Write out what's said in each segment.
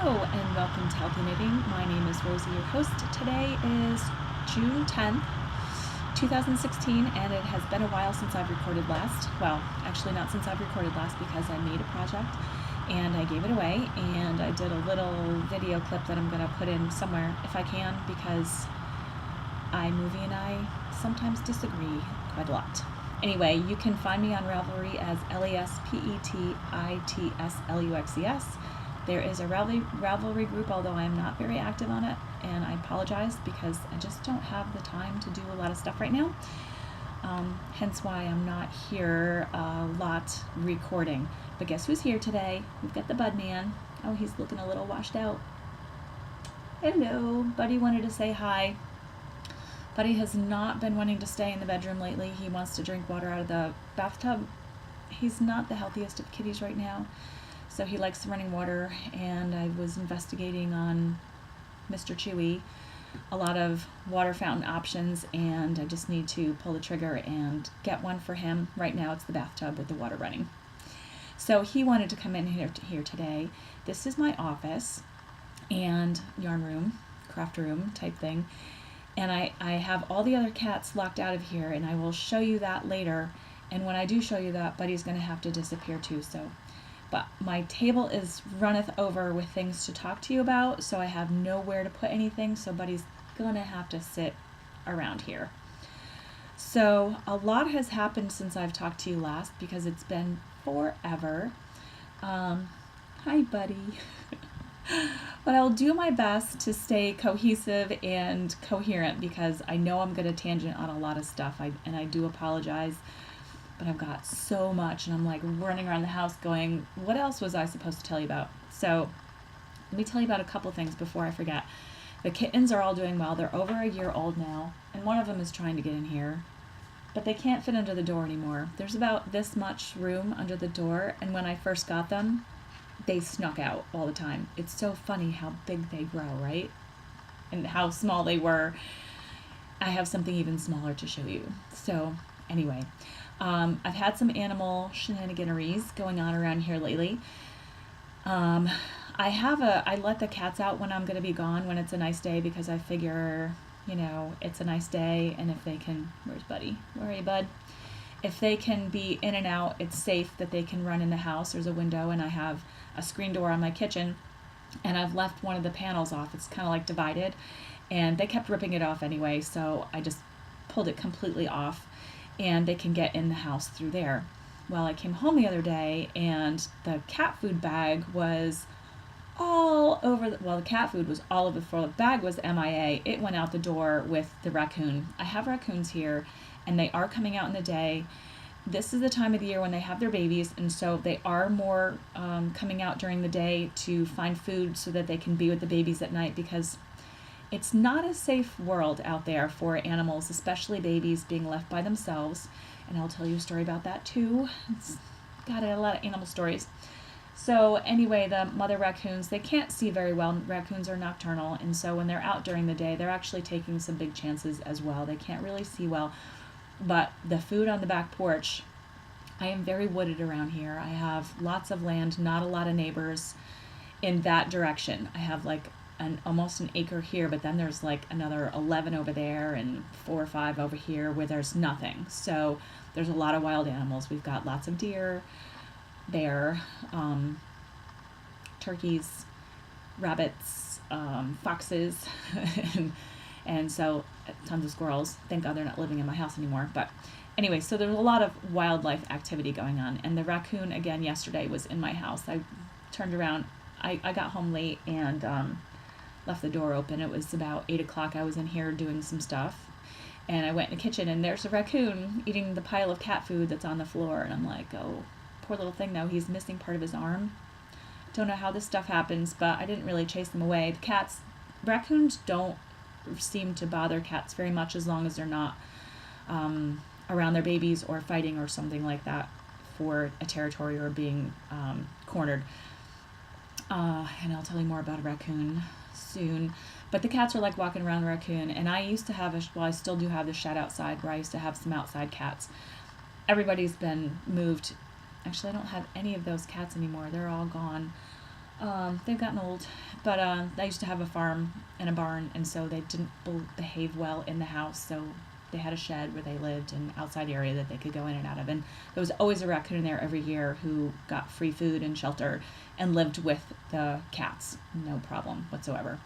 Hello and welcome to Healthy Knitting. My name is Rosie, your host. Today is June 10th, 2016, and it has been a while since I've recorded last. Well, actually not since I've recorded last because I made a project and I gave it away, and I did a little video clip that I'm going to put in somewhere if I can because iMovie and I sometimes disagree quite a lot. Anyway, you can find me on Ravelry as LESPETITSLUXES. There is a Ravelry group, although I am not very active on it, and I apologize because I just don't have the time to do a lot of stuff right now. Hence why I'm not here a lot recording. But guess who's here today? We've got the Bud Man. Oh, he's looking a little washed out. Hello. Buddy wanted to say hi. Buddy has not been wanting to stay in the bedroom lately. He wants to drink water out of the bathtub. He's not the healthiest of kitties right now. So he likes running water, and I was investigating on Mr. Chewy a lot of water fountain options, and I just need to pull the trigger and get one for him. Right now it's the bathtub with the water running. So he wanted to come in here today. This is my office and yarn room, craft room type thing. And I have all the other cats locked out of here, and I will show you that later. And when I do show you that, Buddy's going to have to disappear too. But my table is runneth over with things to talk to you about, so I have nowhere to put anything, so Buddy's gonna have to sit around here. So a lot has happened since I've talked to you last because it's been forever. Hi, Buddy. But I'll do my best to stay cohesive and coherent because I know I'm gonna tangent on a lot of stuff, and I do apologize. But I've got so much, and I'm like running around the house going, what else was I supposed to tell you about? So let me tell you about a couple things before I forget. The kittens are all doing well. They're over a year old now, and one of them is trying to get in here, but they can't fit under the door anymore. There's about this much room under the door, and when I first got them, they snuck out all the time. It's so funny how big they grow, right? And how small they were. I have something even smaller to show you. So anyway, I've had some animal shenaniganeries going on around here lately. I let the cats out when I'm going to be gone, when it's a nice day, because I figure, it's a nice day, and if they can, where's Buddy? Where are you, Bud? If they can be in and out, it's safe that they can run in the house. There's a window, and I have a screen door on my kitchen, and I've left one of the panels off. It's kind of like divided, and they kept ripping it off anyway, so I just pulled it completely off, and they can get in the house through there. Well, I came home the other day, and the cat food bag was all over the cat food was all over the floor. The bag was MIA. It went out the door with the raccoon. I have raccoons here, and they are coming out in the day. This is the time of the year when they have their babies, and so they are more coming out during the day to find food so that they can be with the babies at night, because it's not a safe world out there for animals, especially babies, being left by themselves. And I'll tell you a story about that too. It's got a lot of animal stories. So anyway, the mother raccoons, they can't see very well. Raccoons are nocturnal, and so when they're out during the day, they're actually taking some big chances as well. They can't really see well. But the food on the back porch, I am very wooded around here. I have lots of land, not a lot of neighbors in that direction. I have like almost an acre here, but then there's like another 11 over there and 4 or 5 over here where there's nothing. So there's a lot of wild animals. We've got lots of deer, bear, turkeys, rabbits, foxes, and so tons of squirrels. Thank God they're not living in my house anymore. But anyway, so there's a lot of wildlife activity going on. And the raccoon, again, yesterday was in my house. I turned around. I got home late and left the door open. It was about 8 o'clock. I was in here doing some stuff, and I went in the kitchen, and there's a raccoon eating the pile of cat food that's on the floor, and I'm like, oh, poor little thing, though. He's missing part of his arm. Don't know how this stuff happens, but I didn't really chase them away. Raccoons don't seem to bother cats very much as long as they're not around their babies or fighting or something like that for a territory or being cornered. And I'll tell you more about a raccoon soon. But the cats are like walking around the raccoon, and I used to have I still do have the shed outside where I used to have some outside cats. Everybody's been moved. Actually, I don't have any of those cats anymore. They're all gone. They've gotten old, but I used to have a farm and a barn, and so they didn't behave well in the house. So they had a shed where they lived, an outside area that they could go in and out of. And there was always a raccoon in there every year who got free food and shelter and lived with the cats, no problem whatsoever.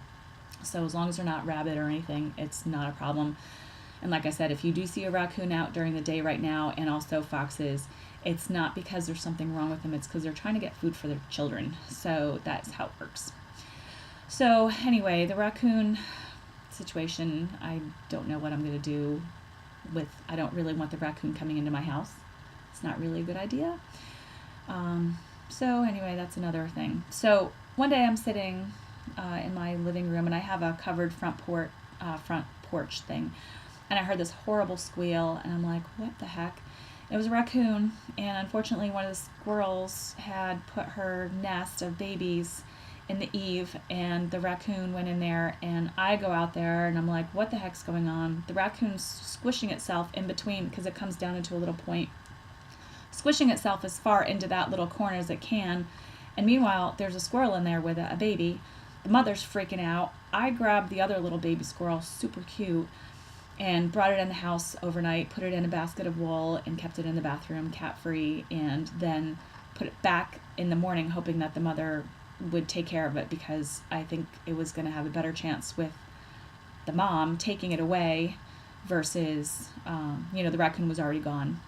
So as long as they're not rabid or anything, it's not a problem. And like I said, if you do see a raccoon out during the day right now, and also foxes, it's not because there's something wrong with them. It's because they're trying to get food for their children. So that's how it works. So anyway, the raccoon situation, I don't know what I'm going to do with. I don't really want the raccoon coming into my house. It's not really a good idea. So anyway, that's another thing. So one day I'm sitting in my living room, and I have a covered front porch thing, and I heard this horrible squeal, and I'm like, what the heck? It was a raccoon, and unfortunately one of the squirrels had put her nest of babies in the eave, and the raccoon went in there, and I go out there, and I'm like, what the heck's going on? The raccoon's squishing itself in between, because it comes down into a little point, squishing itself as far into that little corner as it can, and meanwhile there's a squirrel in there with a baby. The mother's freaking out. I grabbed the other little baby squirrel, super cute, and brought it in the house overnight, put it in a basket of wool, and kept it in the bathroom cat-free, and then put it back in the morning, hoping that the mother would take care of it, because I think it was going to have a better chance with the mom taking it away versus, the raccoon was already gone.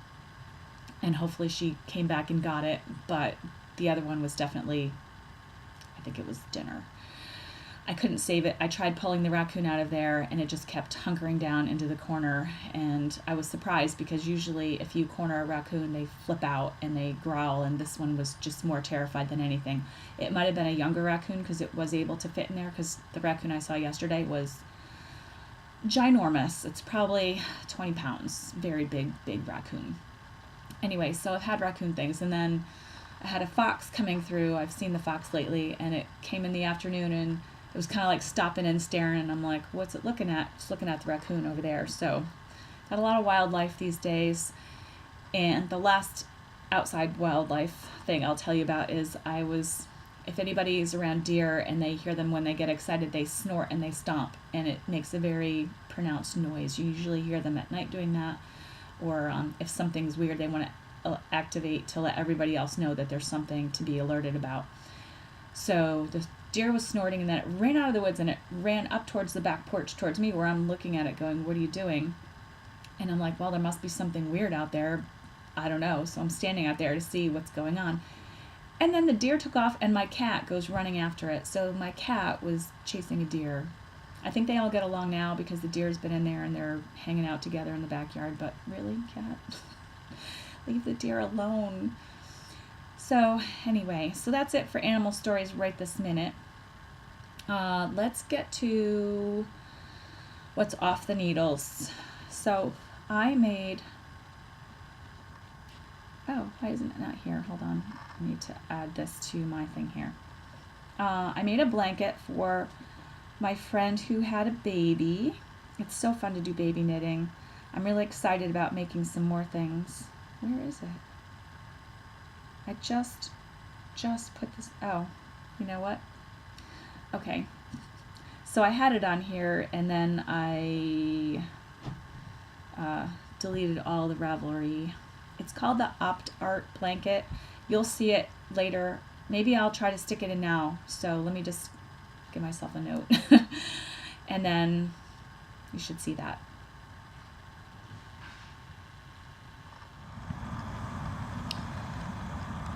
And hopefully she came back and got it, but the other one was definitely, I think it was dinner. I couldn't save it. I tried pulling the raccoon out of there, and it just kept hunkering down into the corner, and I was surprised because usually if you corner a raccoon, they flip out and they growl, and this one was just more terrified than anything. It might have been a younger raccoon because it was able to fit in there, because the raccoon I saw yesterday was ginormous. It's probably 20 pounds. Very big raccoon. Anyway, so I've had raccoon things, and then I had a fox coming through. I've seen the fox lately, and it came in the afternoon, and it was kind of like stopping and staring, and I'm like, what's it looking at? It's looking at the raccoon over there. So got a lot of wildlife these days. And the last outside wildlife thing I'll tell you about is if anybody's around deer and they hear them when they get excited, they snort and they stomp, and it makes a very pronounced noise. You usually hear them at night doing that, or if something's weird, they want to activate to let everybody else know that there's something to be alerted about. So the deer was snorting, and then it ran out of the woods, and it ran up towards the back porch towards me, where I'm looking at it going, what are you doing? And I'm like, well, there must be something weird out there. I don't know. So I'm standing out there to see what's going on. And then the deer took off, and my cat goes running after it. So my cat was chasing a deer. I think they all get along now because the deer's been in there and they're hanging out together in the backyard. But really, cat? Leave the deer alone. So anyway, so that's it for animal stories right this minute. Let's get to what's off the needles. So I made, why isn't it not here? Hold on, I need to add this to my thing here. I made a blanket for my friend who had a baby. It's so fun to do baby knitting. I'm really excited about making some more things. Where is it? I just put this, you know what? Okay, so I had it on here, and then I deleted all the Ravelry. It's called the Opt Art Blanket. You'll see it later. Maybe I'll try to stick it in now, so let me just give myself a note. And then you should see that.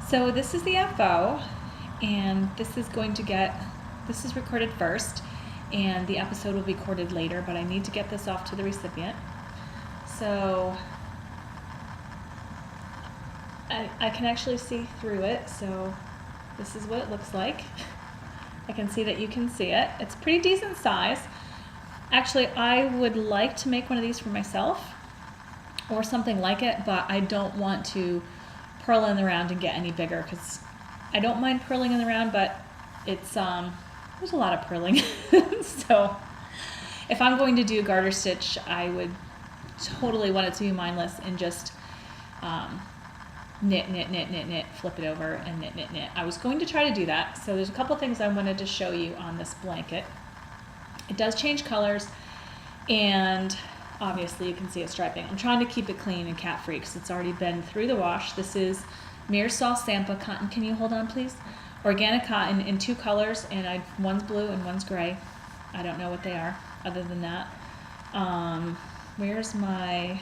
So this is the FO, and this is recorded first, and the episode will be recorded later, but I need to get this off to the recipient. So I can actually see through it, so this is what it looks like. I can see that you can see it. It's pretty decent size. Actually, I would like to make one of these for myself or something like it, but I don't want to purl in the round and get any bigger, because I don't mind purling in the round, but it's there's a lot of purling. So if I'm going to do garter stitch, I would totally want it to be mindless and just knit, knit, knit, knit, knit, flip it over and knit, knit, knit. I was going to try to do that. So there's a couple things I wanted to show you on this blanket. It does change colors, and obviously you can see it striping. I'm trying to keep it clean and cat free because it's already been through the wash. This is Miroslav Sampa cotton. Can you hold on, please? Organic cotton in 2 colors, and one's blue and one's gray. I don't know what they are other than that. Where's my...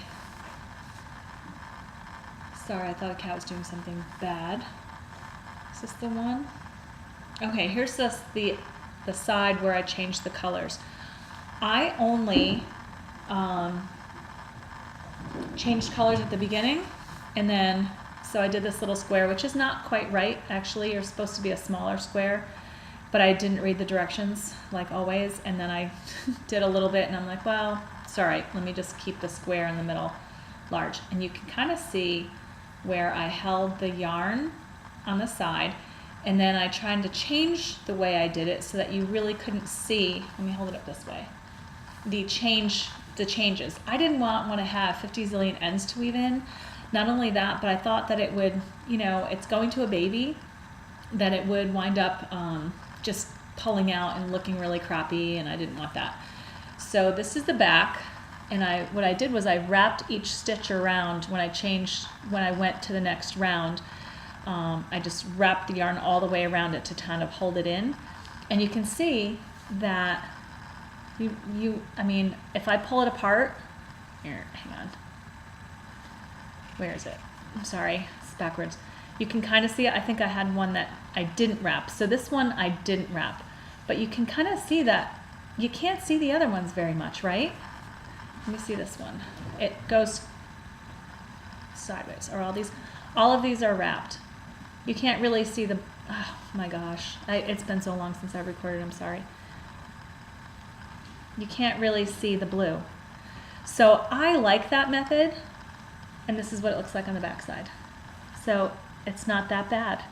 Sorry, I thought a cat was doing something bad. Is this the one? Okay, here's the side where I changed the colors. I only changed colors at the beginning, and then, so I did this little square, which is not quite right, actually. You're supposed to be a smaller square, but I didn't read the directions, like always, and then I did a little bit, and I'm like, well, it's all right, let me just keep the square in the middle large. And you can kind of see where I held the yarn on the side, and then I tried to change the way I did it so that you really couldn't see, let me hold it up this way, the changes. I didn't want to have 50 zillion ends to weave in. Not only that, but I thought that it would, it's going to a baby, that it would wind up just pulling out and looking really crappy, and I didn't want that. So this is the back, and what I did was I wrapped each stitch around when I went to the next round. I just wrapped the yarn all the way around it to kind of hold it in, and you can see that if I pull it apart, here, hang on. Where is it? I'm sorry, it's backwards. You can kind of see it. I think I had one that I didn't wrap. So this one I didn't wrap. But you can kind of see that you can't see the other ones very much, right? Let me see this one. It goes sideways. All of these are wrapped. You can't really see oh my gosh. It's been so long since I've recorded, I'm sorry. You can't really see the blue. So I like that method. And this is what it looks like on the back side. So it's not that bad.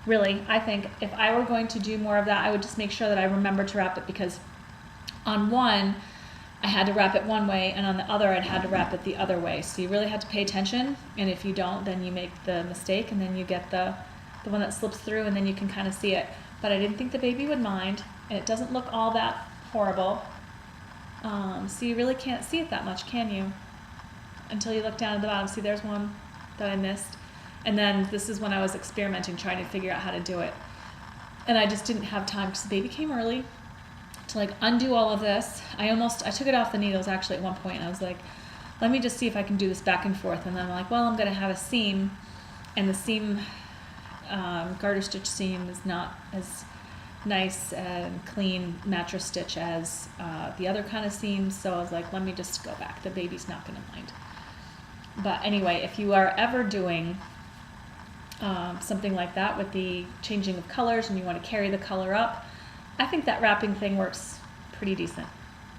Really, I think if I were going to do more of that, I would just make sure that I remember to wrap it, because on one, I had to wrap it one way, and on the other, I'd had to wrap it the other way. So you really had to pay attention, and if you don't, then you make the mistake, and then you get the one that slips through, and then you can kind of see it. But I didn't think the baby would mind, and it doesn't look all that horrible. So you really can't see it that much, can you? Until you look down at the bottom. See, there's one that I missed. And then this is when I was experimenting, trying to figure out how to do it. And I just didn't have time because the baby came early to undo all of this. I took it off the needles actually at one point, and I was like, let me just see if I can do this back and forth. And then I'm like, well, I'm going to have a seam, and the seam, garter stitch seam is not as nice and clean mattress stitch as the other kind of seams. So I was like, let me just go back. The baby's not going to mind. But anyway, if you are ever doing something like that with the changing of colors and you want to carry the color up, I think that wrapping thing works pretty decent.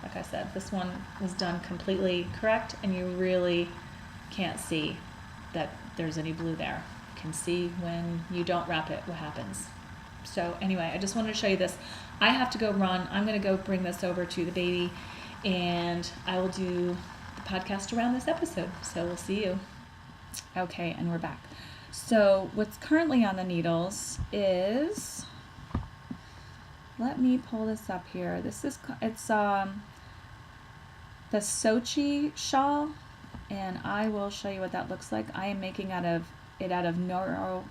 Like I said, this one was done completely correct, and you really can't see that there's any blue there. You can see when you don't wrap it what happens. So anyway, I just wanted to show you this. I have to go run. I'm going to go bring this over to the baby, and I will do the podcast around this episode. So we'll see you. Okay, and we're back. So what's currently on the needles is, let me pull this up here. It's the Sochi shawl, and I will show you what that looks like. I am making it out of Noro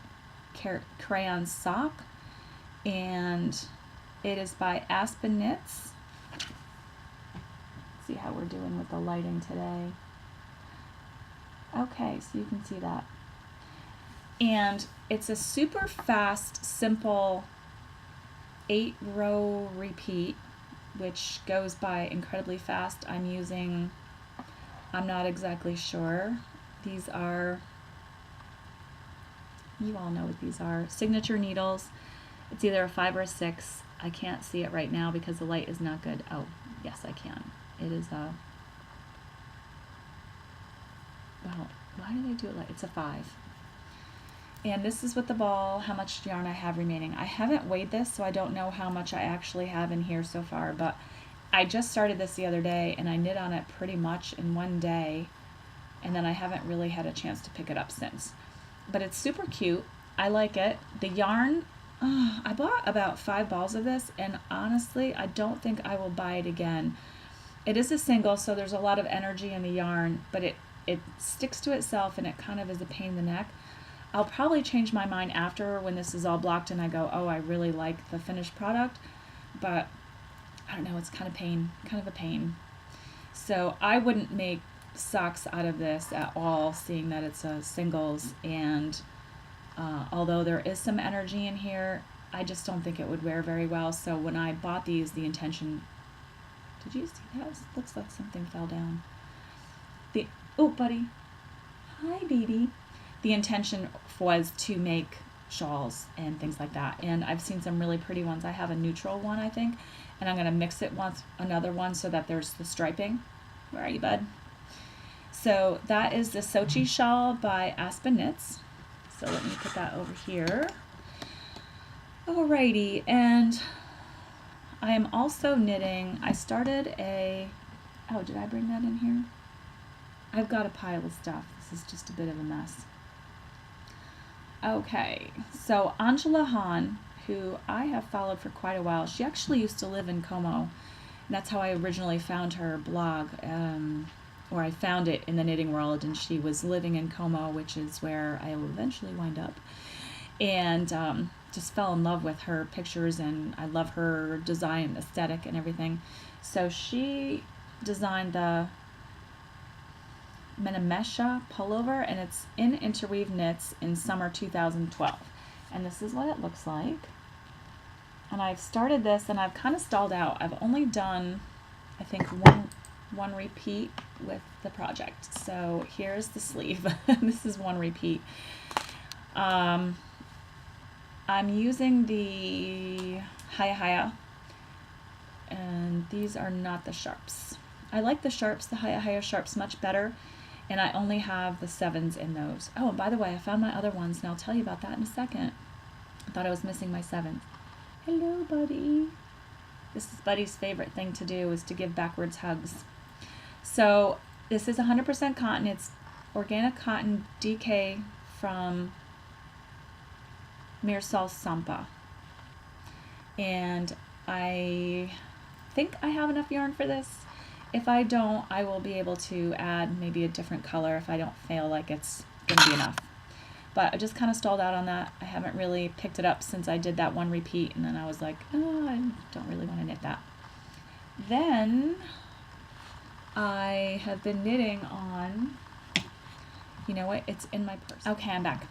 crayon sock, and it is by Aspen Knits. Let's see how we're doing with the lighting today. Okay, so you can see that. And it's a super fast, simple 8-row repeat, which goes by incredibly fast. I'm not exactly sure. These are, you all know what these are, signature needles. It's either a 5 or a 6. I can't see it right now because the light is not good. Oh, yes, I can. It is a, well, why do they do it like, it's a 5. And this is with the ball, how much yarn I have remaining. I haven't weighed this, so I don't know how much I actually have in here so far, but I just started this the other day, and I knit on it pretty much in one day, and then I haven't really had a chance to pick it up since. but it's super cute. I like it. The yarn, I bought about 5 balls of this, and honestly, I don't think I will buy it again. It is a single, so there's a lot of energy in the yarn, but it sticks to itself, and it kind of is a pain in the neck. I'll probably change my mind after when this is all blocked and I go, oh, I really like the finished product, but I don't know, it's kind of a pain. So I wouldn't make socks out of this at all, seeing that it's a singles, and although there is some energy in here, I just don't think it would wear very well. So when I bought these, the intention, did you see that? It looks like something fell down. Oh, buddy. Hi, baby. The intention was to make shawls and things like that. And I've seen some really pretty ones. I have a neutral one, I think, and I'm going to mix it once, another one, so that there's the striping. Where are you, bud? So that is the Sochi shawl by Aspen Knits. So let me put that over here. Alrighty, and I am also knitting. I started oh, did I bring that in here? I've got a pile of stuff. This is just a bit of a mess. Okay, so Angela Hahn, who I have followed for quite a while, she actually used to live in Como. And that's how I originally found her blog, or I found it in the knitting world, and she was living in Como, which is where I will eventually wind up. And just fell in love with her pictures, and I love her design aesthetic and everything. So she designed the Menemesha pullover, and it's in Interweave Knits in summer 2012. And this is what it looks like. And I've started this, and I've kind of stalled out. I've only done, I think, one repeat with the project. So here's the sleeve. This is one repeat. I'm using the Hiya, and these are not the sharps. I like the sharps, the Hiya sharps, much better, and I only have the 7s in those. Oh, and by the way, I found my other ones, and I'll tell you about that in a second. I thought I was missing my 7s. Hello, buddy. This is Buddy's favorite thing to do, is to give backwards hugs. So this is 100% cotton. It's organic cotton DK from Mirsal Sampa. And I think I have enough yarn for this. If I don't, I will be able to add maybe a different color if I don't feel like it's going to be enough. But I just kind of stalled out on that. I haven't really picked it up since I did that one repeat, and then I was like, oh, I don't really want to knit that. Then I have been knitting on, you know what, it's in my purse. Okay, I'm back.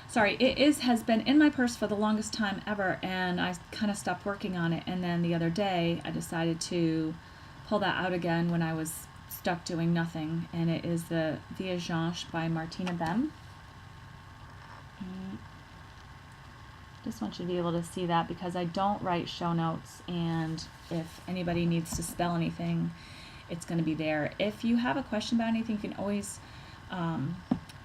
Sorry, has been in my purse for the longest time ever, and I kind of stopped working on it, and then the other day I decided to pull that out again when I was stuck doing nothing, and it is the Viajanche by Martina Bem. Just want you to be able to see that, because I don't write show notes, and if anybody needs to spell anything, it's going to be there. If you have a question about anything, you can always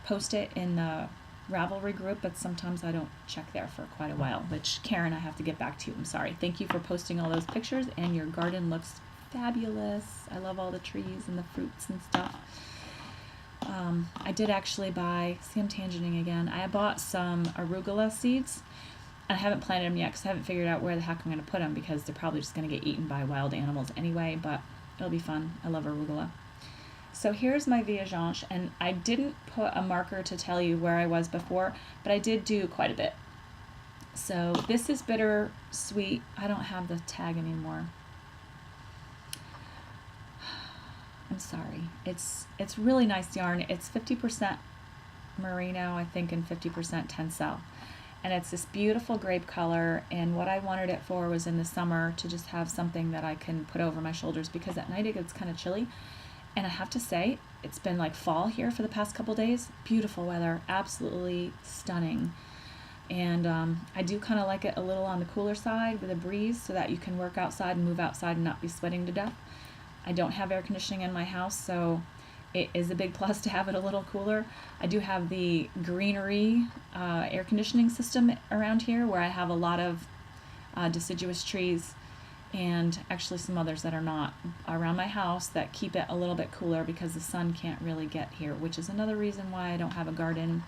post it in the Ravelry group, but sometimes I don't check there for quite a while, which, Karen, I have to get back to you. I'm sorry. Thank you for posting all those pictures, and your garden looks fabulous. I love all the trees and the fruits and stuff. I did actually buy, see, I'm tangenting again. I bought some arugula seeds. I haven't planted them yet because I haven't figured out where the heck I'm going to put them, because they're probably just going to get eaten by wild animals anyway, but it'll be fun. I love arugula. So here's my Viajanche, and I didn't put a marker to tell you where I was before, but I did do quite a bit. So this is bitter sweet. I don't have the tag anymore. I'm sorry. It's really nice yarn. It's 50% merino, I think, and 50% tencel. And it's this beautiful grape color, and what I wanted it for was in the summer to just have something that I can put over my shoulders, because at night it gets kind of chilly. And I have to say, it's been like fall here for the past couple days. Beautiful weather, absolutely stunning. And I do kind of like it a little on the cooler side with a breeze, so that you can work outside and move outside and not be sweating to death. I don't have air conditioning in my house, so it is a big plus to have it a little cooler. I do have the Greenery air conditioning system around here, where I have a lot of deciduous trees, and actually some others that are not around my house, that keep it a little bit cooler, because the sun can't really get here, which is another reason why I don't have a garden.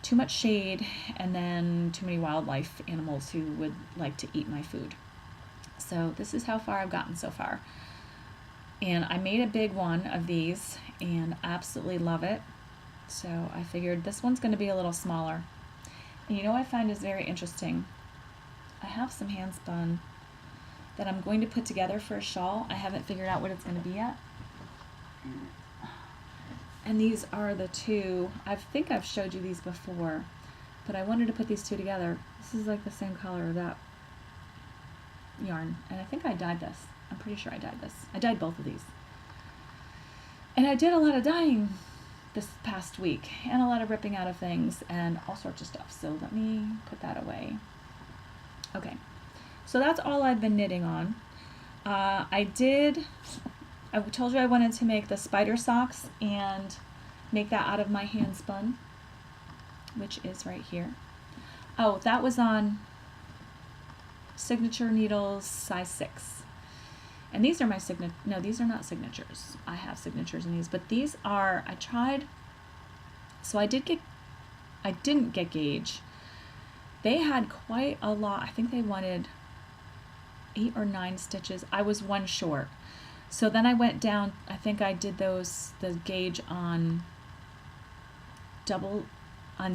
too much shade, and then too many wildlife animals who would like to eat my food. So this is how far I've gotten so far. And I made a big one of these and absolutely love it. So I figured this one's going to be a little smaller. And you know what I find is very interesting? I have some hand spun that I'm going to put together for a shawl. I haven't figured out what it's going to be yet. And these are the two. I think I've showed you these before, but I wanted to put these two together. This is like the same color of that yarn, and I think I dyed this. I'm pretty sure I dyed this. I dyed both of these. And I did a lot of dyeing this past week, and a lot of ripping out of things, and all sorts of stuff. So let me put that away. Okay, so that's all I've been knitting on. I told you I wanted to make the spider socks and make that out of my hand spun, which is right here. Oh, that was on Signature Needles size 6. And these are my no, these are not signatures. I have signatures in these, but these are, I tried, so I didn't get gauge. They had quite a lot. I think they wanted 8 or 9 stitches. I was one short. So then I went down, I think I did the gauge on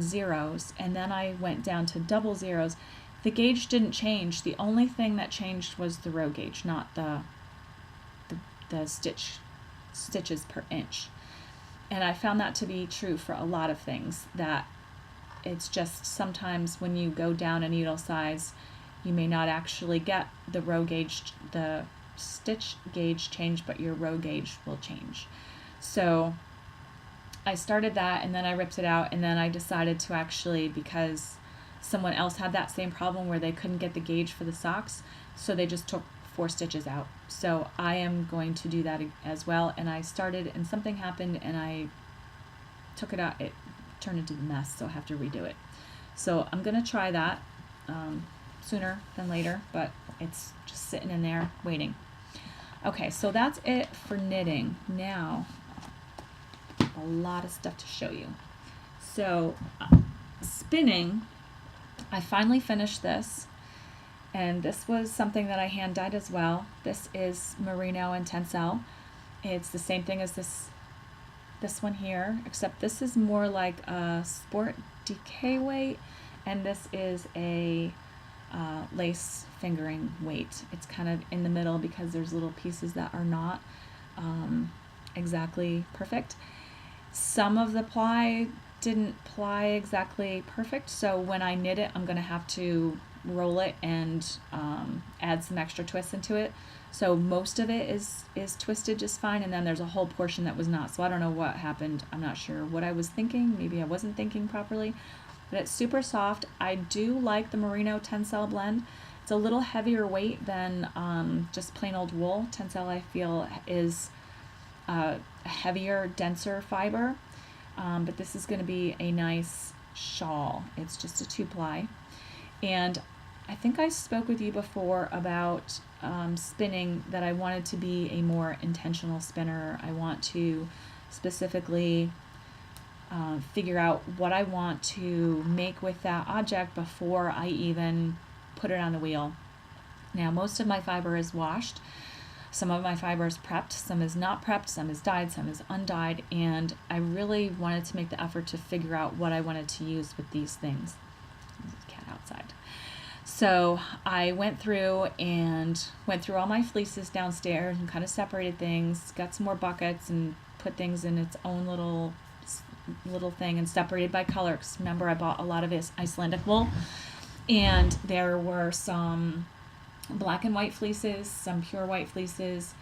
zeros, and then I went down to double zeros. The gauge didn't change. The only thing that changed was the row gauge, not the stitches per inch. And I found that to be true for a lot of things, that it's just sometimes when you go down a needle size, you may not actually get the row gauge, the stitch gauge change, but your row gauge will change. So I started that, and then I ripped it out, and then I decided to actually, because someone else had that same problem where they couldn't get the gauge for the socks, so they just took 4 stitches out. So I am going to do that as well. And I started, and something happened, and I took it out. It turned into the mess, so I have to redo it. So I'm going to try that sooner than later, but it's just sitting in there waiting. Okay, so that's it for knitting. Now, a lot of stuff to show you. So spinning, I finally finished this, and this was something that I hand dyed as well. This is merino and tencel. It's the same thing as this one here, except this is more like a sport DK weight, and this is a lace fingering weight. It's kind of in the middle because there's little pieces that are not exactly perfect. Some of the ply didn't ply exactly perfect, so when I knit it, I'm going to have to roll it and add some extra twists into it. So most of it is twisted just fine, and then there's a whole portion that was not. So I don't know what happened. I'm not sure what I was thinking. Maybe I wasn't thinking properly. But it's super soft. I do like the merino tencel blend. It's a little heavier weight than just plain old wool. Tencel, I feel, is a heavier, denser fiber. But this is going to be a nice shawl. It's just a 2-ply. And I think I spoke with you before about spinning, that I wanted to be a more intentional spinner. I want to specifically figure out what I want to make with that object before I even put it on the wheel. Now, most of my fiber is washed. Some of my fiber is prepped, some is not prepped, some is dyed, some is undyed, and I really wanted to make the effort to figure out what I wanted to use with these things. There's a cat outside. So I went through all my fleeces downstairs and kind of separated things, got some more buckets and put things in its own little thing and separated by color. 'Cause remember, I bought a lot of Icelandic wool, and there were some black and white fleeces, some pure white fleeces,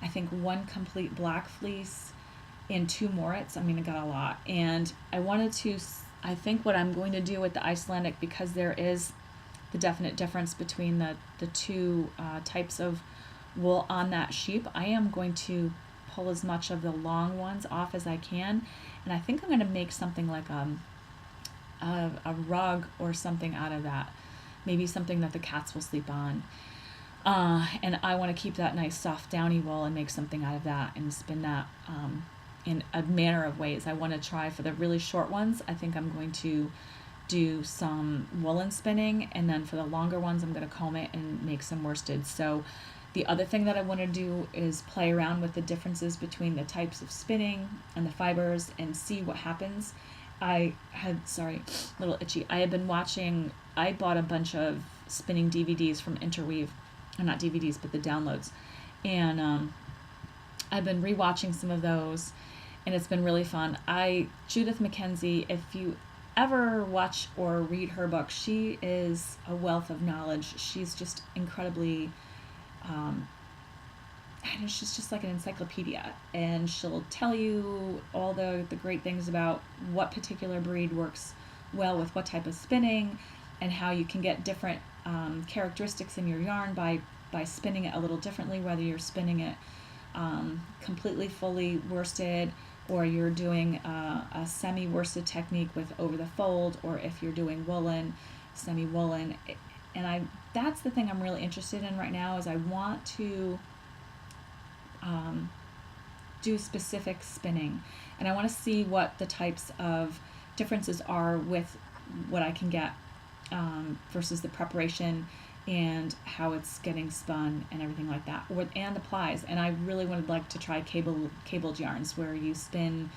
I think 1 complete black fleece, and 2 Moritz. I mean, I got a lot. And I think what I'm going to do with the Icelandic, because there is the definite difference between the two types of wool on that sheep, I am going to pull as much of the long ones off as I can. And I think I'm going to make something like a rug or something out of that. Maybe something that the cats will sleep on. And I want to keep that nice soft downy wool and make something out of that and spin that in a manner of ways. I want to try for the really short ones. I think I'm going to do some woolen spinning, and then for the longer ones I'm going to comb it and make some worsted. So the other thing that I want to do is play around with the differences between the types of spinning and the fibers and see what happens. I had a little itchy. I had been watching, I bought a bunch of spinning DVDs from Interweave, or not DVDs, but the downloads. And I've been rewatching some of those, and it's been really fun. Judith McKenzie, if you ever watch or read her book, she is a wealth of knowledge. She's just incredibly, she's just like an encyclopedia, and she'll tell you all the great things about what particular breed works well with what type of spinning, and how you can get different characteristics in your yarn by spinning it a little differently, whether you're spinning it completely fully worsted, or you're doing a semi-worsted technique with over the fold, or if you're doing woolen, semi-woolen. And that's the thing I'm really interested in right now, is I want to do specific spinning, and I want to see what the types of differences are with what I can get versus the preparation and how it's getting spun and everything like that, and the plies. And I really would like to try cabled yarns, where you spin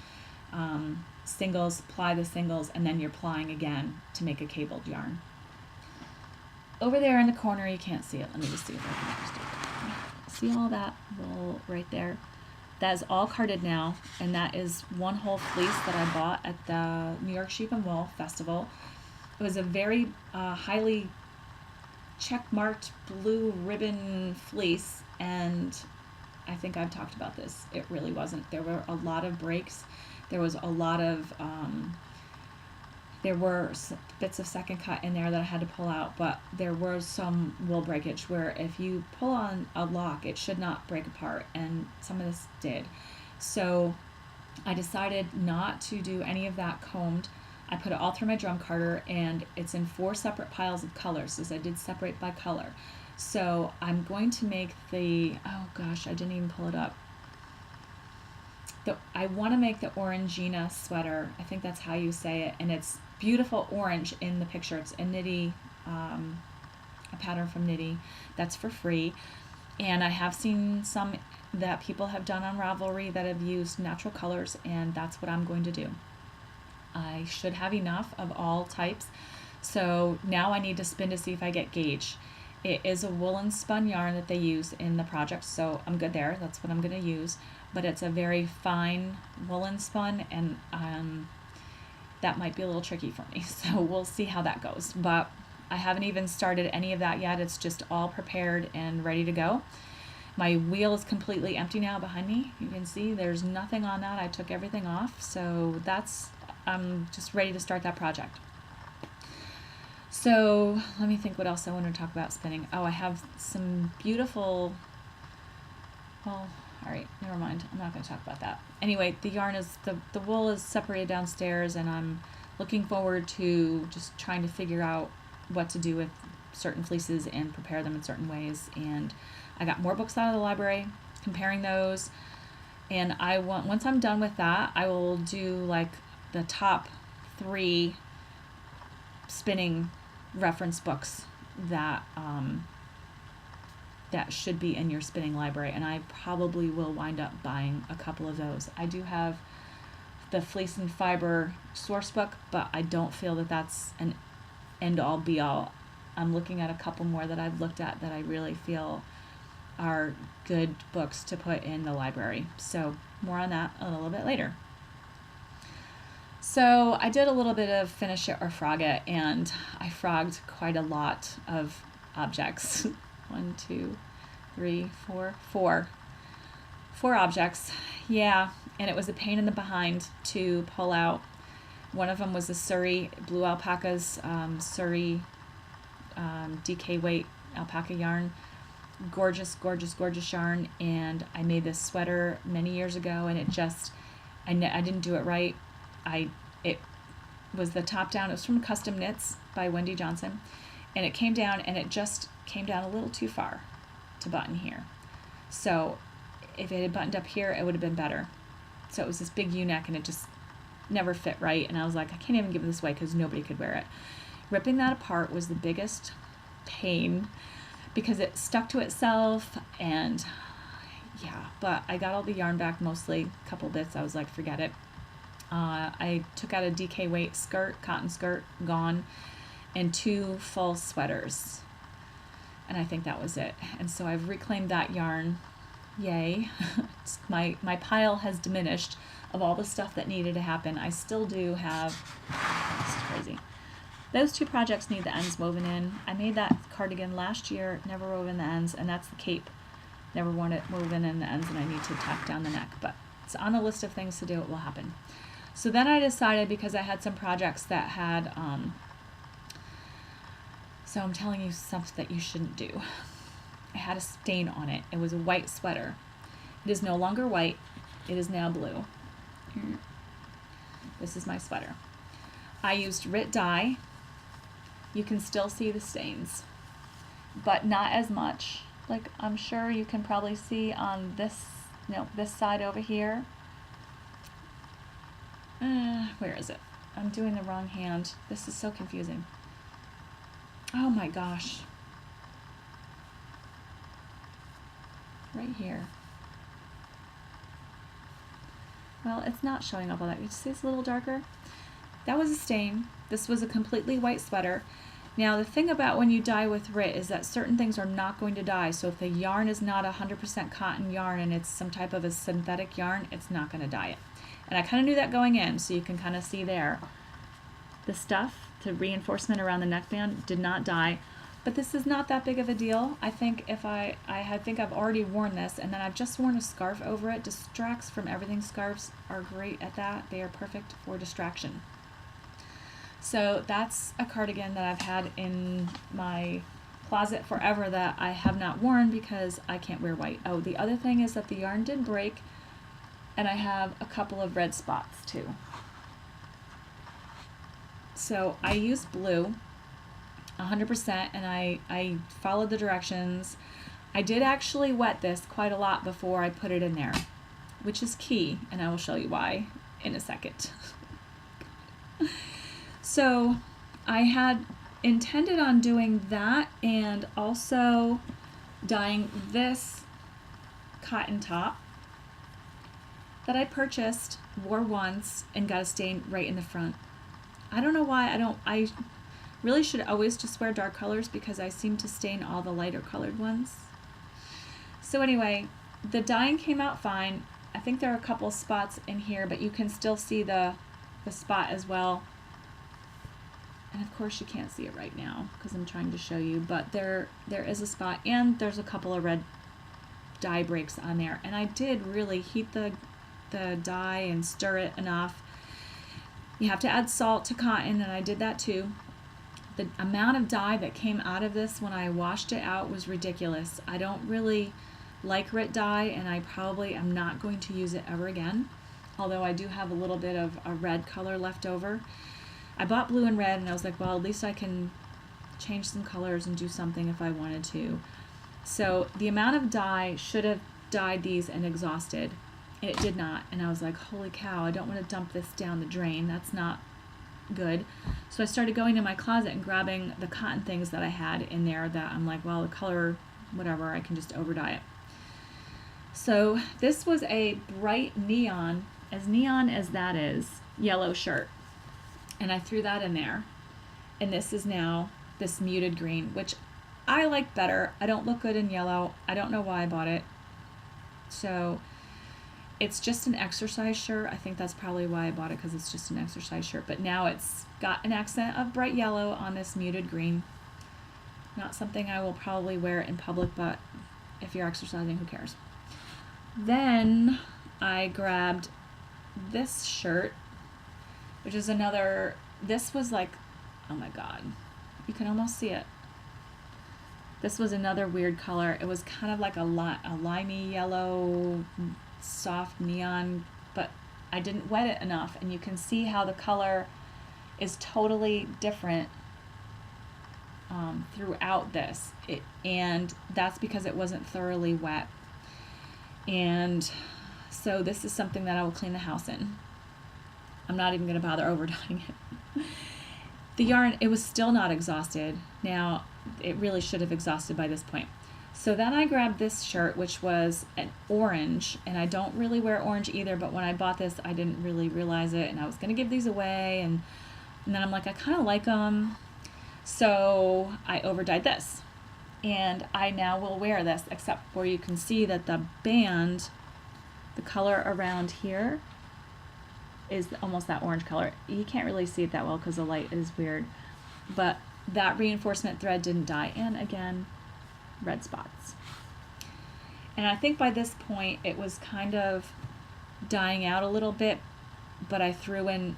singles, ply the singles, and then you're plying again to make a cabled yarn. Over there in the corner, you can't see it. Let me just see if I can just do it. See all that wool right there? That is all carded now, and that is one whole fleece that I bought at the New York Sheep and Wool Festival. It was a very highly check-marked blue ribbon fleece, and I think I've talked about this. It really wasn't. There were a lot of breaks. There was a lot of there were bits of second cut in there that I had to pull out, but there was some wool breakage where if you pull on a lock, it should not break apart, and some of this did. So I decided not to do any of that combed. I put it all through my drum carder, and it's in 4 separate piles of colors, as I did separate by color. So I'm going to make oh gosh, I didn't even pull it up. I want to make the Orangina sweater. I think that's how you say it, and it's beautiful orange in the picture. It's a Knitty, a pattern from Knitty that's for free, and I have seen some that people have done on Ravelry that have used natural colors, and that's what I'm going to do. I should have enough of all types, so now I need to spin to see if I get gauge. It is a woolen spun yarn that they use in the project, so I'm good there. That's what I'm going to use, but it's a very fine woolen spun, and that might be a little tricky for me, so we'll see how that goes. But I haven't even started any of that yet. It's just all prepared and ready to go. My wheel is completely empty now behind me. You can see there's nothing on that. I took everything off, so I'm just ready to start that project. So let me think what else I want to talk about spinning. Oh, I have some beautiful, well, all right, never mind. I'm not going to talk about that. Anyway, the yarn is, the wool is separated downstairs, and I'm looking forward to just trying to figure out what to do with certain fleeces and prepare them in certain ways. And I got more books out of the library, comparing those. And once I'm done with that, I will do like the top 3 spinning reference books that that should be in your spinning library, and I probably will wind up buying a couple of those. I do have the Fleece and Fiber source book, but I don't feel that that's an end-all be-all. I'm looking at a couple more that I've looked at that I really feel are good books to put in the library. So more on that a little bit later. So I did a little bit of Finish It or Frog It, and I frogged quite a lot of objects. 1, 2, 3, 4, 4 objects. Yeah, and it was a pain in the behind to pull out. One of them was the Surrey Blue Alpacas, Surrey DK weight alpaca yarn. Gorgeous, gorgeous, gorgeous yarn. And I made this sweater many years ago, and I didn't do it right. It was the top down. It was from Custom Knits by Wendy Johnson, and it came down, and it just came down a little too far to button here. So if it had buttoned up here, it would have been better. So it was this big U-neck, and it just never fit right. And I was like, I can't even give this away because nobody could wear it. Ripping that apart was the biggest pain because it stuck to itself, and yeah, but I got all the yarn back, mostly a couple bits. I was like, forget it. I took out a DK weight skirt, cotton skirt, gone, and 2 full sweaters. And I think that was it. And so I've reclaimed that yarn. Yay. my pile has diminished of all the stuff that needed to happen. I still do have, this is crazy. Those 2 projects need the ends woven in. I made that cardigan last year, never woven the ends, and that's the cape. Never worn it woven in the ends, and I need to tack down the neck. But it's on the list of things to do. It will happen. So then I decided, because I had some projects that had, so I'm telling you something that you shouldn't do. I had a stain on it. It was a white sweater. It is no longer white. It is now blue. This is my sweater. I used RIT dye. You can still see the stains, but not as much. Like I'm sure you can probably see on this, this side over here. Where is it? I'm doing the wrong hand. This is so confusing. Oh my gosh. Right here. Well, it's not showing up all that. You see it's a little darker? That was a stain. This was a completely white sweater. Now the thing about when you dye with RIT is that certain things are not going to dye. So if the yarn is not 100% cotton yarn and it's some type of a synthetic yarn, it's not going to dye it. And I kind of knew that going in, so you can kind of see there. The stuff, the reinforcement around the neckband did not dye, but this is not that big of a deal. I think if I think I've already worn this, and then I've just worn a scarf over it. Distracts from everything. Scarves are great at that. They are perfect for distraction. So that's a cardigan that I've had in my closet forever that I have not worn because I can't wear white. Oh, the other thing is that the yarn did break, and I have a couple of red spots too. So I used blue 100%, and I followed the directions. I did actually wet this quite a lot before I put it in there, which is key, and I will show you why in a second. So I had intended on doing that and also dyeing this cotton top that I purchased, wore once, and got a stain right in the front. I don't know why I really should always just wear dark colors because I seem to stain all the lighter colored ones. So anyway, the dyeing came out fine. I think there are a couple spots in here, but you can still see the spot as well. And of course you can't see it right now because I'm trying to show you, but there is a spot, and there's a couple of red dye breaks on there. And I did really heat the dye and stir it enough. You have to add salt to cotton, and I did that too. The amount of dye that came out of this when I washed it out was ridiculous. I don't really like RIT dye, and I probably am not going to use it ever again, although I do have a little bit of a red color left over. I bought blue and red, and I was like, well, at least I can change some colors and do something if I wanted to. So the amount of dye should have dyed these and exhausted. It did not, and I was like, holy cow, I don't want to dump this down the drain. That's not good. So I started going to my closet and grabbing the cotton things that I had in there that I'm like, well, the color, whatever, I can just over dye it. So this was a bright neon as that is, yellow shirt. And I threw that in there. And this is now this muted green, which I like better. I don't look good in yellow. I don't know why I bought it. So it's just an exercise shirt. I think that's probably why I bought it, because it's just an exercise shirt. But now it's got an accent of bright yellow on this muted green. Not something I will probably wear in public, but if you're exercising, who cares? Then I grabbed this shirt, which is another, this was like, oh my god, you can almost see it. This was another weird color. It was kind of like a limey yellow, soft neon, but I didn't wet it enough, and you can see how the color is totally different throughout this. And that's because it wasn't thoroughly wet. And So this is something that I will clean the house in. I'm not even going to bother over dyeing it. The yarn, it was still not exhausted. Now, it really should have exhausted by this point. So then I grabbed this shirt, which was an orange, and I don't really wear orange either, but when I bought this, I didn't really realize it, and I was going to give these away, and then I'm like, I kind of like them, so I over-dyed this. And I now will wear this, except for you can see that the band, the color around here, is almost that orange color. You can't really see it that well because the light is weird, but that reinforcement thread didn't dye, and again, red spots. And I think by this point it was kind of dying out a little bit, but I threw in,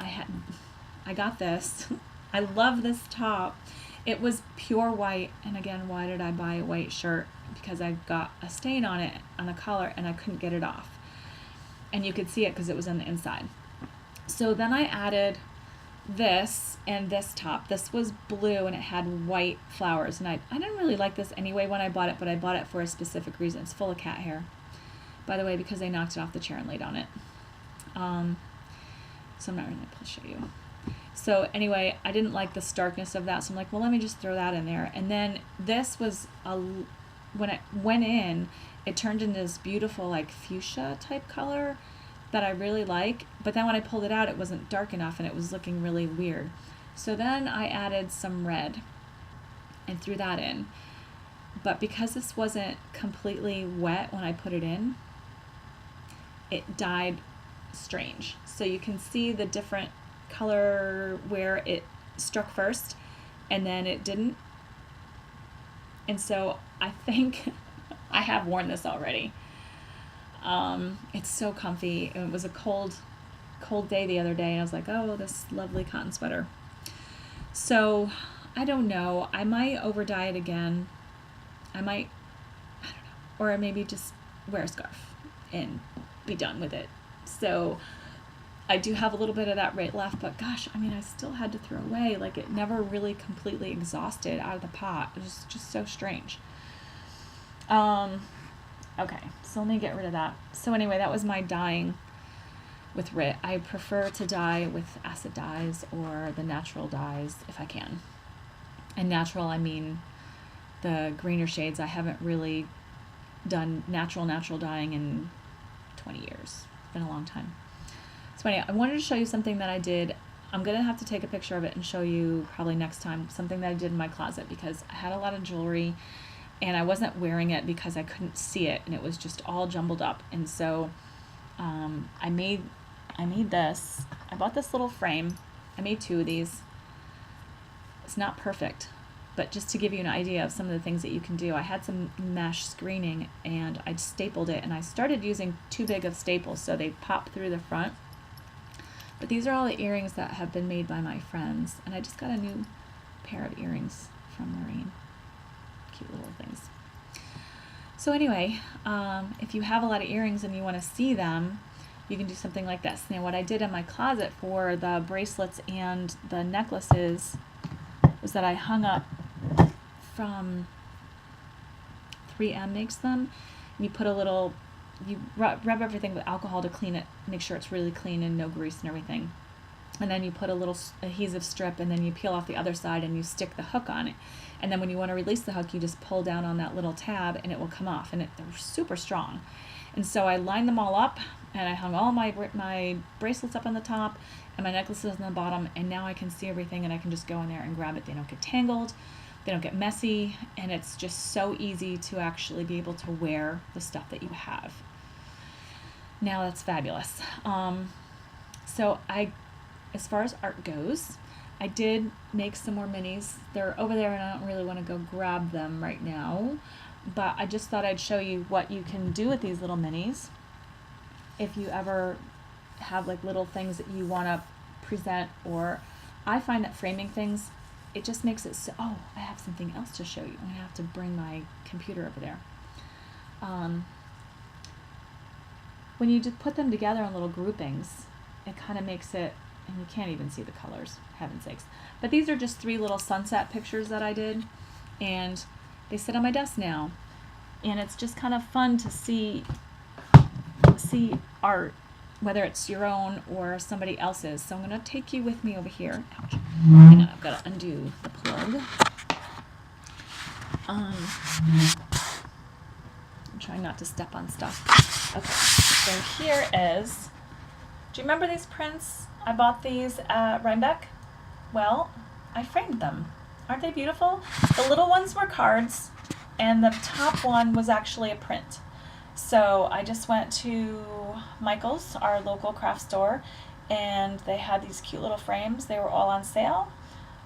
I got this. I love this top. It was pure white, and again, why did I buy a white shirt? Because I got a stain on it, on the collar, and I couldn't get it off. And you could see it because it was on the inside. So then I added this and this top. This was blue and it had white flowers, and I didn't really like this anyway when I bought it, but I bought it for a specific reason. It's full of cat hair, by the way, because they knocked it off the chair and laid on it. So I'm not really going to show you. So anyway, I didn't like the starkness of that, so I'm like, well, let me just throw that in there. And then this was when it went in, it turned into this beautiful like fuchsia type color that I really like, but then when I pulled it out, it wasn't dark enough and it was looking really weird. So then I added some red and threw that in, but because this wasn't completely wet when I put it in, it dyed strange. So you can see the different color where it struck first and then it didn't. And so I think I have worn this already. It's so comfy. It was a cold day the other day, and I was like, oh, this lovely cotton sweater. So I don't know. I might over dye it again. I don't know. Or maybe just wear a scarf and be done with it. So I do have a little bit of that red left, but gosh, I mean, I still had to throw away. Like, it never really completely exhausted out of the pot. It was just so strange. Okay, so let me get rid of that. So anyway, that was my dyeing with RIT. I prefer to dye with acid dyes or the natural dyes if I can. And natural, I mean the greener shades. I haven't really done natural dyeing in 20 years. It's been a long time. So anyway, I wanted to show you something that I did. I'm going to have to take a picture of it and show you probably next time, something that I did in my closet because I had a lot of jewelry and I wasn't wearing it because I couldn't see it and it was just all jumbled up. And so I made this. I bought this little frame. I made 2 of these. It's not perfect, but just to give you an idea of some of the things that you can do. I had some mesh screening and I stapled it, and I started using too big of staples so they pop through the front. But these are all the earrings that have been made by my friends, and I just got a new pair of earrings from Maureen. Cute little things. So anyway, if you have a lot of earrings and you want to see them, you can do something like this. Now, what I did in my closet for the bracelets and the necklaces was that I hung up from 3M makes them, and you put a little, you rub everything with alcohol to clean it, make sure it's really clean and no grease and everything. And then you put a little adhesive strip, and then you peel off the other side and you stick the hook on it. And then when you want to release the hook, you just pull down on that little tab and it will come off, and they're super strong. And so I lined them all up, and I hung all my bracelets up on the top and my necklaces on the bottom, and now I can see everything and I can just go in there and grab it. They don't get tangled, they don't get messy, and it's just so easy to actually be able to wear the stuff that you have. Now that's fabulous. So as far as art goes, I did make some more minis. They're over there and I don't really want to go grab them right now, but I just thought I'd show you what you can do with these little minis. If you ever have like little things that you want to present, or I find that framing things, it just makes it so, oh, I have something else to show you. I'm going to have to bring my computer over there. When you just put them together in little groupings, it kind of makes it, and you can't even see the colors, heaven's sakes. But these are just 3 little sunset pictures that I did, and they sit on my desk now. And it's just kind of fun to see see art, whether it's your own or somebody else's. So I'm going to take you with me over here. Ouch. Hang on, I've got to undo the plug. I'm trying not to step on stuff. Okay, so here is, do you remember these prints? I bought these at Rhinebeck. Well, I framed them. Aren't they beautiful? The little ones were cards, and the top one was actually a print. So I just went to Michael's, our local craft store, and they had these cute little frames. They were all on sale.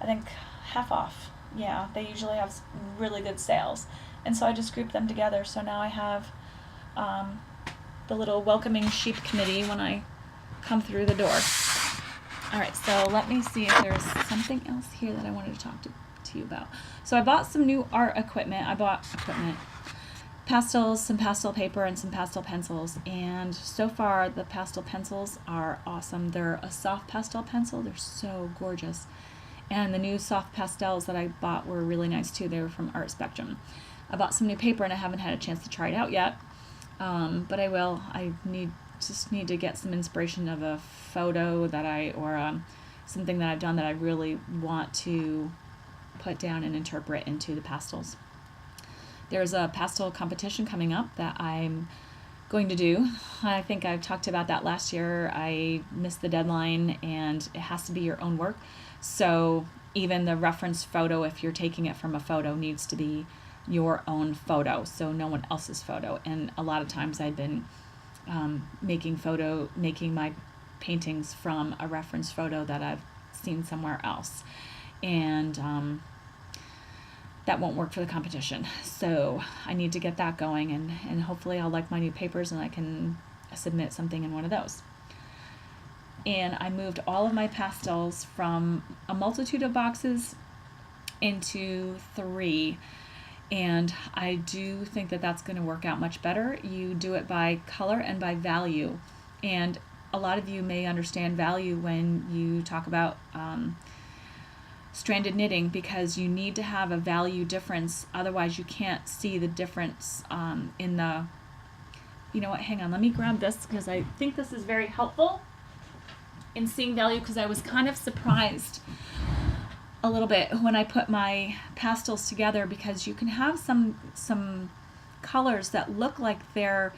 I think half off. Yeah, they usually have really good sales. And so I just grouped them together. So now I have the little welcoming sheep committee when I come through the door. All right, so let me see if there's something else here that I wanted to talk to you about. So I bought some new art equipment. I bought pastels, some pastel paper, and some pastel pencils. And so far, the pastel pencils are awesome. They're a soft pastel pencil. They're so gorgeous. And the new soft pastels that I bought were really nice too. They were from Art Spectrum. I bought some new paper and I haven't had a chance to try it out yet. But I will. I just need to get some inspiration of a photo that something that I've done that I really want to put down and interpret into the pastels. There's a pastel competition coming up that I'm going to do. I think I've talked about that last year. I missed the deadline, and it has to be your own work. So even the reference photo, if you're taking it from a photo, needs to be your own photo, so no one else's photo. And a lot of times I've been making my paintings from a reference photo that I've seen somewhere else. And that won't work for the competition. So I need to get that going, and hopefully I'll like my new papers and I can submit something in one of those. And I moved all of my pastels from a multitude of boxes into 3. And I do think that that's going to work out much better. You do it by color and by value. And a lot of you may understand value when you talk about stranded knitting, because you need to have a value difference. Otherwise, you can't see the difference in the... You know what? Hang on. Let me grab this because I think this is very helpful in seeing value, because I was kind of surprised a little bit when I put my pastels together, because you can have some colors that look like they're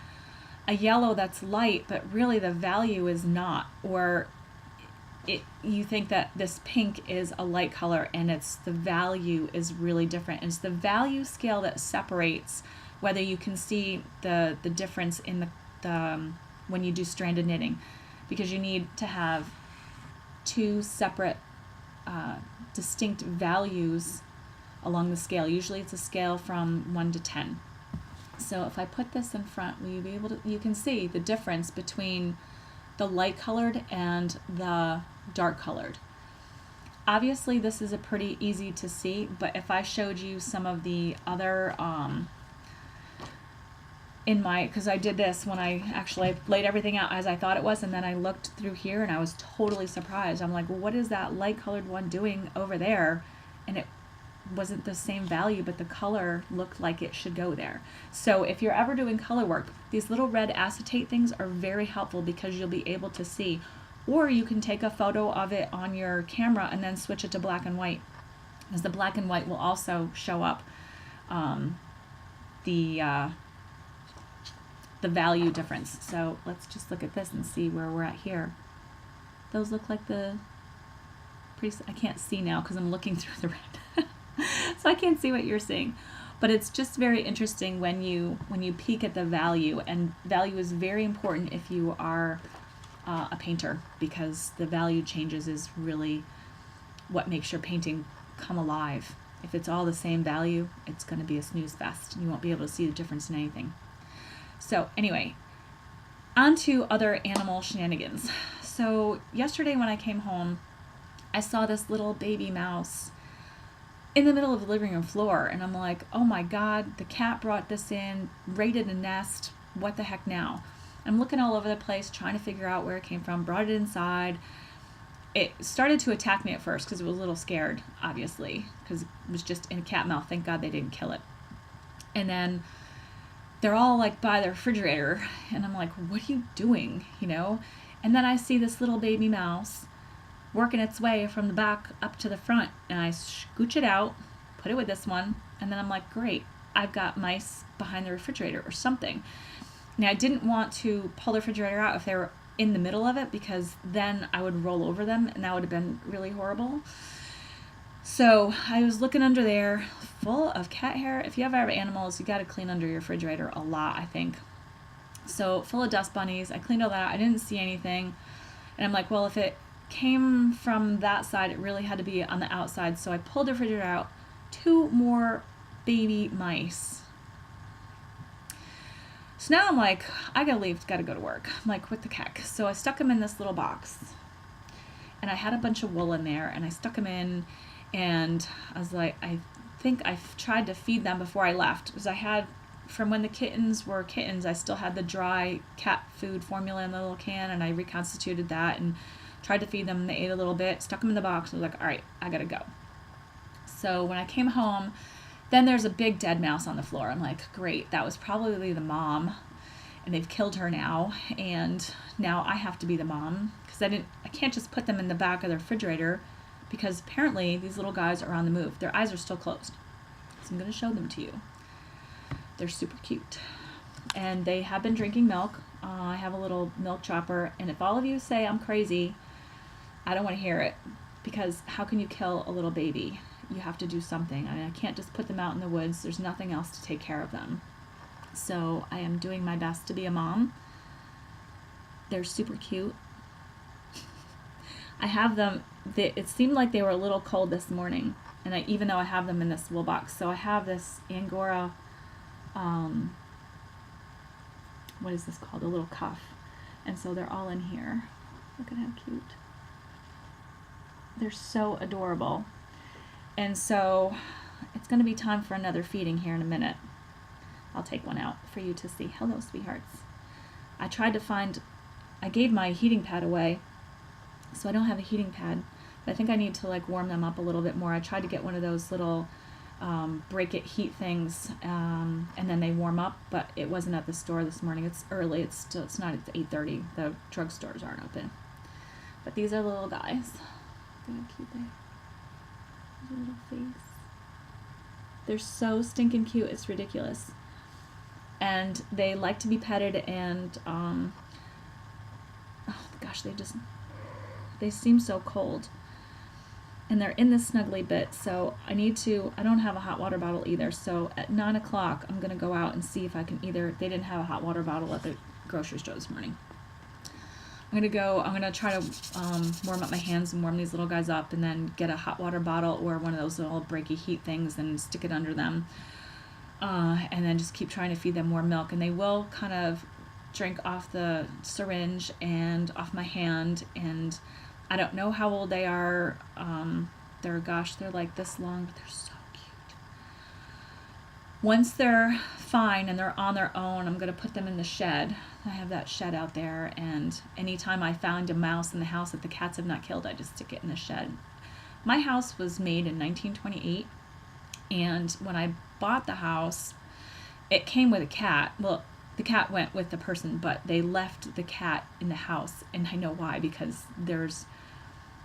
a yellow that's light, but really the value is not, or you think that this pink is a light color and the value is really different. And it's the value scale that separates whether you can see the difference in the when you do stranded knitting, because you need to have 2 separate distinct values along the scale. Usually it's a scale from 1 to 10. So if I put this in front, will you be able to, you can see the difference between the light colored and the dark colored. Obviously this is a pretty easy to see, but if I showed you some of the other because I did this when I actually laid everything out as I thought it was, and then I looked through here and I was totally surprised. I'm like, well, what is that light colored one doing over there? And it wasn't the same value, but the color looked like it should go there. So if you're ever doing color work, these little red acetate things are very helpful, because you'll be able to see. Or you can take a photo of it on your camera and then switch it to black and white, because the black and white will also show up the value difference. So let's just look at this and see where we're at here. Those look like I can't see now because I'm looking through the red. So I can't see what you're seeing. But it's just very interesting when you peek at the value, and value is very important if you are a painter, because the value changes is really what makes your painting come alive. If it's all the same value, it's going to be a snooze fest. You won't be able to see the difference in anything. So anyway, on to other animal shenanigans. So yesterday when I came home, I saw this little baby mouse in the middle of the living room floor, and I'm like, oh my God, the cat brought this in, raided a nest, what the heck now? I'm looking all over the place trying to figure out where it came from, brought it inside. It started to attack me at first because it was a little scared, obviously, because it was just in a cat mouth. Thank God they didn't kill it. And then they're all like by the refrigerator, and I'm like, what are you doing, you know? And then I see this little baby mouse working its way from the back up to the front, and I scooch it out, put it with this one, and then I'm like, great, I've got mice behind the refrigerator or something. Now, I didn't want to pull the refrigerator out if they were in the middle of it, because then I would roll over them and that would have been really horrible. So I was looking under there, full of cat hair. If you ever have animals, you got to clean under your refrigerator a lot, I think. So full of dust bunnies. I cleaned all that. I didn't see anything. And I'm like, well, if it came from that side, it really had to be on the outside. So I pulled the refrigerator out. 2 more baby mice. So now I'm like, I gotta leave, gotta go to work. I'm like, what the heck? So I stuck them in this little box. And I had a bunch of wool in there, and I stuck them in, and I was like, I think I tried to feed them before I left, because I had, from when the kittens were kittens, I still had the dry cat food formula in the little can, and I reconstituted that and tried to feed them. They ate a little bit, stuck them in the box, and I was like, all right, I gotta go. So when I came home, then there's a big dead mouse on the floor. I'm like, great, that was probably the mom, and they've killed her now, and now I have to be the mom, because I can't just put them in the back of the refrigerator, because apparently these little guys are on the move. Their eyes are still closed. So I'm going to show them to you. They're super cute. And they have been drinking milk. I have a little milk chopper, and if all of you say I'm crazy, I don't want to hear it, because how can you kill a little baby? You have to do something. I mean, I can't just put them out in the woods. There's nothing else to take care of them. So I am doing my best to be a mom. They're super cute. I have them, it seemed like they were a little cold this morning, and even though I have them in this wool box. So I have this Angora, what is this called? A little cuff. And so they're all in here. Look at how cute. They're so adorable. And so it's going to be time for another feeding here in a minute. I'll take one out for you to see. Hello, sweethearts. I gave my heating pad away, so I don't have a heating pad. But I think I need to like warm them up a little bit more. I tried to get one of those little break it heat things, and then they warm up, but it wasn't at the store this morning. It's early. It's not. It's 8:30. The drugstores aren't open. But these are little guys. Look how cute they are. Their little face. They're so stinking cute. It's ridiculous. And they like to be petted, and oh gosh, they seem so cold. And they're in this snuggly bit, so I don't have a hot water bottle either, so at 9 o'clock I'm going to go out and see if I can they didn't have a hot water bottle at the grocery store this morning. I'm going to try to warm up my hands and warm these little guys up, and then get a hot water bottle or one of those little breaky heat things and stick it under them. And then just keep trying to feed them more milk, and they will kind of drink off the syringe and off my hand, and I don't know how old they are. They're like this long, but they're so cute. Once they're fine and they're on their own, I'm going to put them in the shed. I have that shed out there, and anytime I found a mouse in the house that the cats have not killed, I just stick it in the shed. My house was made in 1928, and when I bought the house, it came with a cat. Well, the cat went with the person, but they left the cat in the house, and I know why, because there's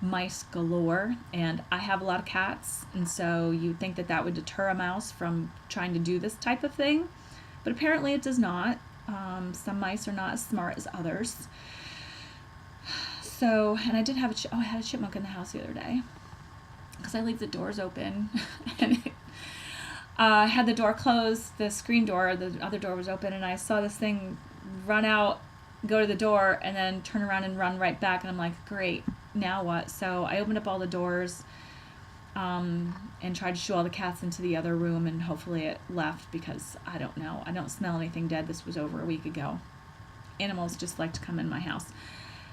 mice galore, and I have a lot of cats, and so you'd think that would deter a mouse from trying to do this type of thing, but apparently it does not. Some mice are not as smart as others. So, and I did have I had a chipmunk in the house the other day, because I leave the doors open, and I had the door closed, the screen door, the other door was open, and I saw this thing run out, go to the door, and then turn around and run right back, and I'm like, great, now what? So I opened up all the doors, and tried to shoo all the cats into the other room, and hopefully it left, because I don't know. I don't smell anything dead. This was over a week ago. Animals just like to come in my house.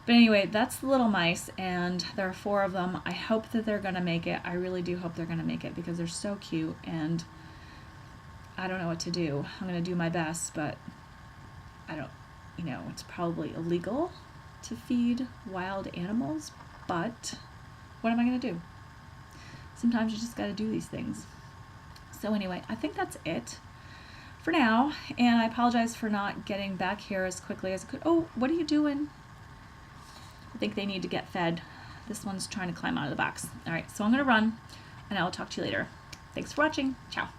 But anyway, that's the little mice, and there are 4 of them. I hope that they're going to make it. I really do hope they're going to make it, because they're so cute, and I don't know what to do. I'm going to do my best, but I don't, it's probably illegal to feed wild animals, but what am I going to do? Sometimes you just got to do these things. So anyway, I think that's it for now, and I apologize for not getting back here as quickly as I could. Oh, what are you doing? I think they need to get fed. This one's trying to climb out of the box. All right, so I'm going to run, and I'll talk to you later. Thanks for watching. Ciao.